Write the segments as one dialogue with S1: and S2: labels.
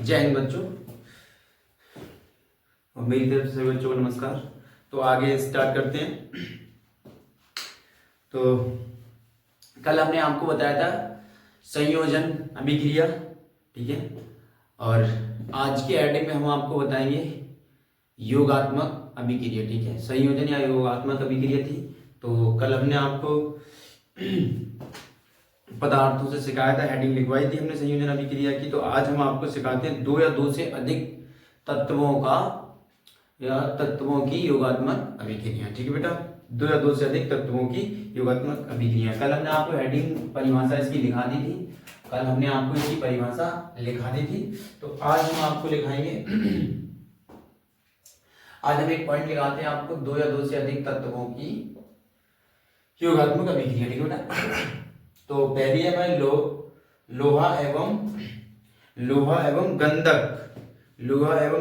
S1: जय हिंद बच्चों। और मेरी तरफ से बच्चों को नमस्कार। तो आगे स्टार्ट करते हैं। तो कल हमने आपको बताया था संयोजन अभिक्रिया, ठीक है। और आज के एडिंग में हम आपको बताएंगे योगात्मक अभिक्रिया, ठीक है। संयोजन या योगात्मक अभिक्रिया थी। तो कल हमने आपको पदार्थों से सिखाया था, हेडिंग लिखवाई थी हमने संयोजन अभिक्रिया की। तो आज हम आपको सिखाते हैं दो या दो से अधिक तत्वों का या तत्वों की योगात्मक अभिक्रिया, ठीक है बेटा। दो या दो से अधिक तत्वों की योगात्मक अभिक्रिया। कल हमने आपको हेडिंग परिभाषा इसकी लिखा दी थी। कल हमने आपको इसकी परिभाषा लिखा दी थी। तो आज हम आपको लिखाएंगे आज हम एक पॉइंट लिखाते हैं आपको, दो या दो से अधिक तत्वों की योगात्मक अभिक्रिया, ठीक है बेटा। तो पहली है भाई लोहा एवं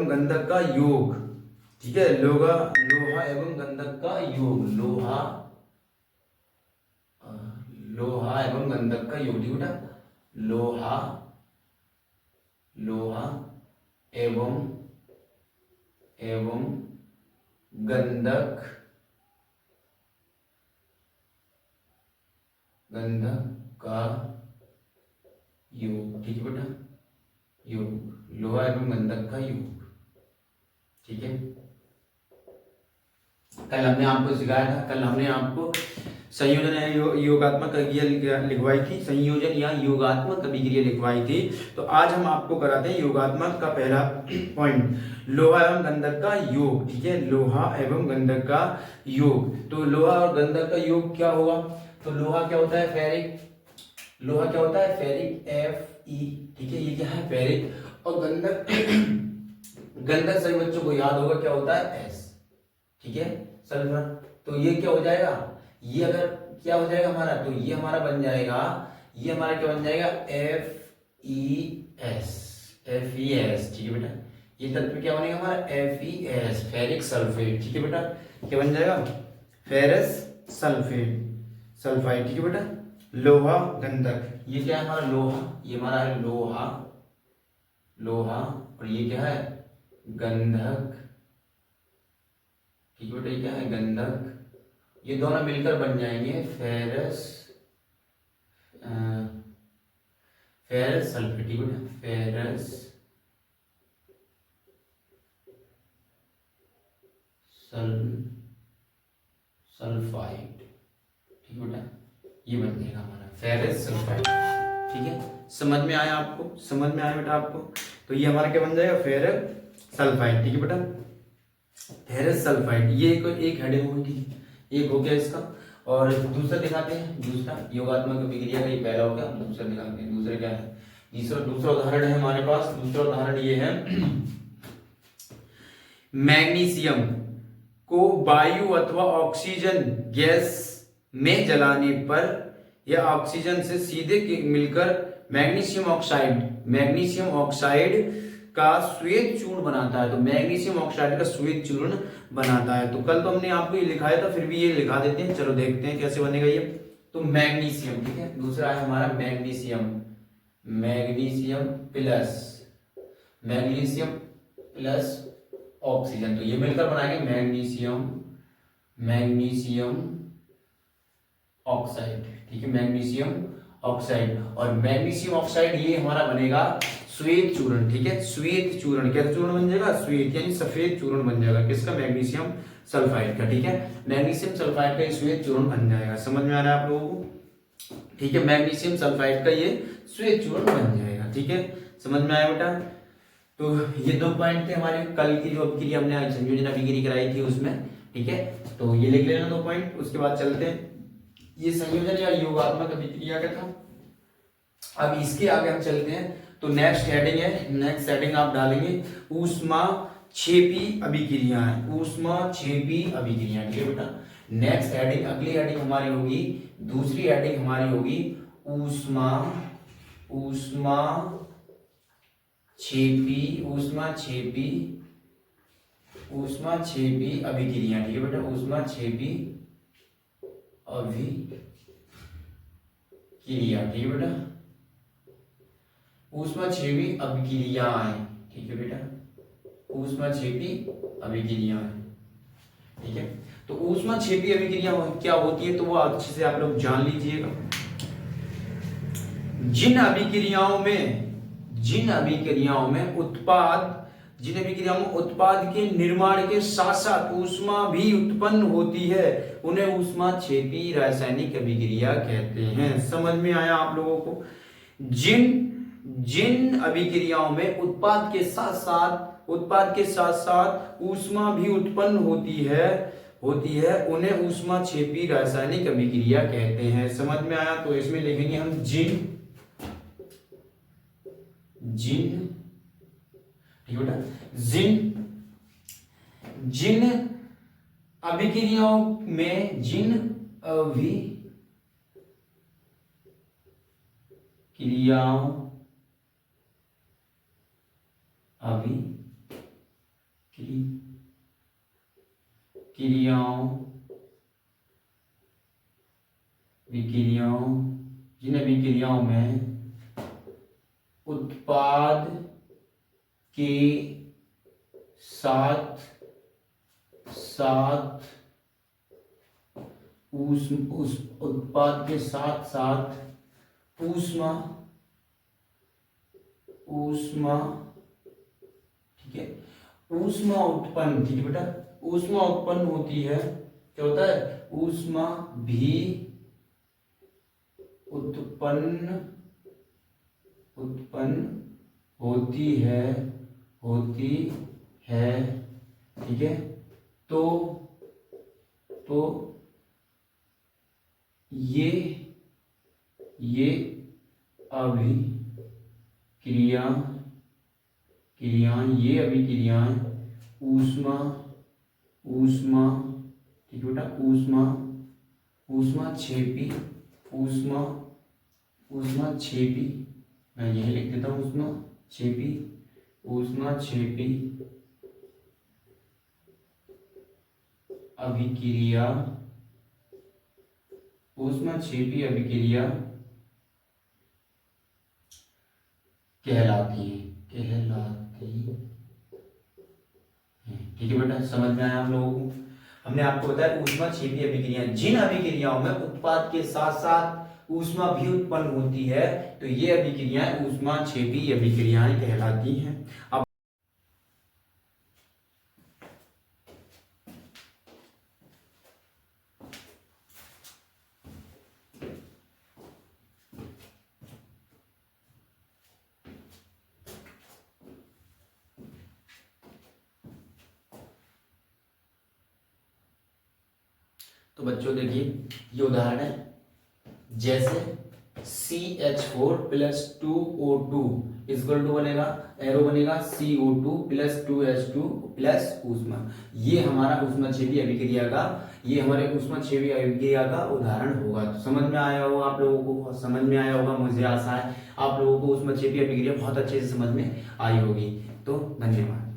S1: गंधक का योग, ठीक है। लोहा एवं गंधक का योग, लोहा एवं गंधक का योग, ठीक बेटा। लोहा एवं गंधक का योग, ठीक है बेटा। योग, लोहा एवं गंधक का योग, ठीक है। कल हमने आपको सिखाया था, कल हमने आपको संयोजन या योगात्मक अभिक्रिया लिखवाई थी, संयोजन या योगात्मक अभिक्रिया लिखवाई थी। तो आज हम आपको कराते हैं योगात्मक का पहला पॉइंट, लोहा एवं गंधक का योग, ठीक है। लोहा एवं गंधक का योग। तो लोहा और गंधक का योग क्या होगा? तो लोहा क्या होता है? फेरिक। लोहा क्या होता है? फेरिक, Fe, ठीक है। ये क्या है? फेरिक। और गंधक सभी बच्चों को याद होगा क्या होता है? S, ठीक है, सल्फर। तो ये क्या हो जाएगा? ये अगर क्या हो जाएगा हमारा, तो ये हमारा बन जाएगा, ये हमारा क्या बन जाएगा? FeS, ठीक है बेटा। ये तत्व क्या बनेगा हमारा? FeS, फेरिक सल्फेट, ठीक है बेटा। क्या बन जाएगा? फेरस सल्फाइड, ठीक है बेटा। लोहा गंधक, ये क्या है हमारा? लोहा, ये हमारा है लोहा और ये क्या है? गंधक, ठीक है बेटा। ये क्या है? गंधक। ये दोनों मिलकर बन जाएंगे फेरस सल्फेट, ठीक है बेटा। फेरस सल्फाइड, ठीक है बेटा। ये बन जाएगा हमारा फेरस सल्फाइड, ठीक है। समझ में आया आपको? समझ में आया बेटा आपको? तो ये हमारा क्या बन जाएगा? फेरस सल्फाइड, ठीक है बेटा। फेरस सल्फाइड, ये एक हेडिंग होगी, ठीक है। एक हो गया इसका। और दूसरा दिखाते हैं, दूसरा योगात्मक अभिक्रिया का ये पहला हो गया। दूसरा दिखाते हैं, दूसरा क्या है? दूसरा उदाहरण है हमारे पास। दूसरा उदाहरण ये है, मैग्नीशियम को वायु अथवा ऑक्सीजन गैस में जलाने पर यह ऑक्सीजन से सीधे मिलकर मैग्नीशियम ऑक्साइड का श्वेत चूर्ण बनाता है। तो मैग्नीशियम ऑक्साइड का श्वेत चूर्ण बनाता है। तो कल तो हमने आपको ये लिखाया था, फिर भी ये लिखा देते हैं। चलो देखते हैं कैसे बनेगा ये। तो मैग्नीशियम, ठीक है। दूसरा है हमारा मैग्नीशियम प्लस ऑक्सीजन। तो ये मिलकर बनाएंगे मैग्नीशियम ऑक्साइड, ठीक है। मैग्नीशियम ऑक्साइड और मैग्नीशियम ऑक्साइड ये हमारा बनेगा श्वेत चूर्ण, ठीक है। श्वेत चूर्ण, क्या चूर्ण बन जाएगा? श्वेत यानी सफेद चूर्ण बन जाएगा। किसका? मैग्नीशियम सल्फाइड का, ठीक है। मैग्नीशियम सल्फाइड का ये श्वेत चूर्ण बन जाएगा। समझ में आ रहा है आप लोगों को? ठीक है, मैग्नीशियम सल्फाइड का ये श्वेत चूर्ण बन जाएगा, ठीक है। समझ में आया बेटा? तो ये दो पॉइंट थे हमारे कल की जो अभिक्रिया हमने संयोजन अभिक्रिया कराई थी उसमें, ठीक है। तो ये लिख लेना दो पॉइंट। उसके बाद चलते हैं, ये संयोजन या योगात्मक अभिक्रिया का था। अब इसके आगे हम चलते हैं। तो नेक्स्ट हेडिंग आप डालेंगे ऊष्माक्षेपी अभिक्रिया है। ऊष्माक्षेपी अभिक्रिया, ठीक है बेटा। नेक्स्ट हेडिंग, अगली हेडिंग हमारी होगी, दूसरी हेडिंग हमारी होगी ऊष्माक्षेपी अभिक्रिया, ठीक है बेटा। ऊष्माक्षेपी अभिक्रिया, ठीक है बेटा। ऊष्माक्षेपी अभिक्रियाएं, ठीक है बेटा, ऊष्माक्षेपी अभिक्रियाएं, ठीक है। तो ऊष्माक्षेपी अभिक्रिया क्या होती है, तो वो अच्छे से आप लोग जान लीजिएगा। जिन अभिक्रियाओं में उत्पाद के निर्माण के साथ साथ ऊष्मा भी उत्पन्न होती है, उन्हें ऊष्माक्षेपी रासायनिक अभिक्रिया कहते हैं। समझ में आया आप लोगों को? जिन अभिक्रियाओं में उत्पाद के साथ साथ ऊष्मा भी उत्पन्न होती है उन्हें ऊष्माक्षेपी रासायनिक अभिक्रिया कहते हैं। समझ में आया? तो इसमें लिखेंगे हम जिन, ठीक है बेटा, जिन अभिक्रियाओं में जिन अभिक्रियाओं में उत्पाद के साथ ऊष्मा, ठीक है, ऊष्मा उत्पन्न, ठीक है बेटा, ऊष्मा उत्पन्न होती है। क्या होता है? ऊष्मा भी उत्पन्न होती है, ठीक है। तो ये अभिक्रियाएं ऊष्मा, ठीक है बेटा, ऊष्माक्षेपी, मैं यही लिख देता हूँ, ऊष्माक्षेपी अभिक्रिया कहलाती है, ठीक है बेटा। समझ में आया आप लोगों को? हमने आपको बताया ऊष्माक्षेपी अभिक्रिया, जिन अभिक्रियाओं में उत्पाद के साथ साथ ऊष्मा भी उत्पन्न होती है, तो ये अभिक्रियाएं ऊष्माक्षेपी अभिक्रियाएं कहलाती हैं। अब तो बच्चों देखिए, ये उदाहरण है, जैसे CH4 plus 2O2 equal to बनेगा, एरो बनेगा CO2 प्लस 2H2 प्लस ऊष्मा। ये हमारा ऊष्माक्षेपी अभिक्रिया का उदाहरण होगा। तो समझ में आया होगा आप लोगों को? समझ में आया होगा, मुझे आशा है आप लोगों को ऊष्माक्षेपी अभिक्रिया बहुत अच्छे से समझ में आई होगी। तो धन्यवाद।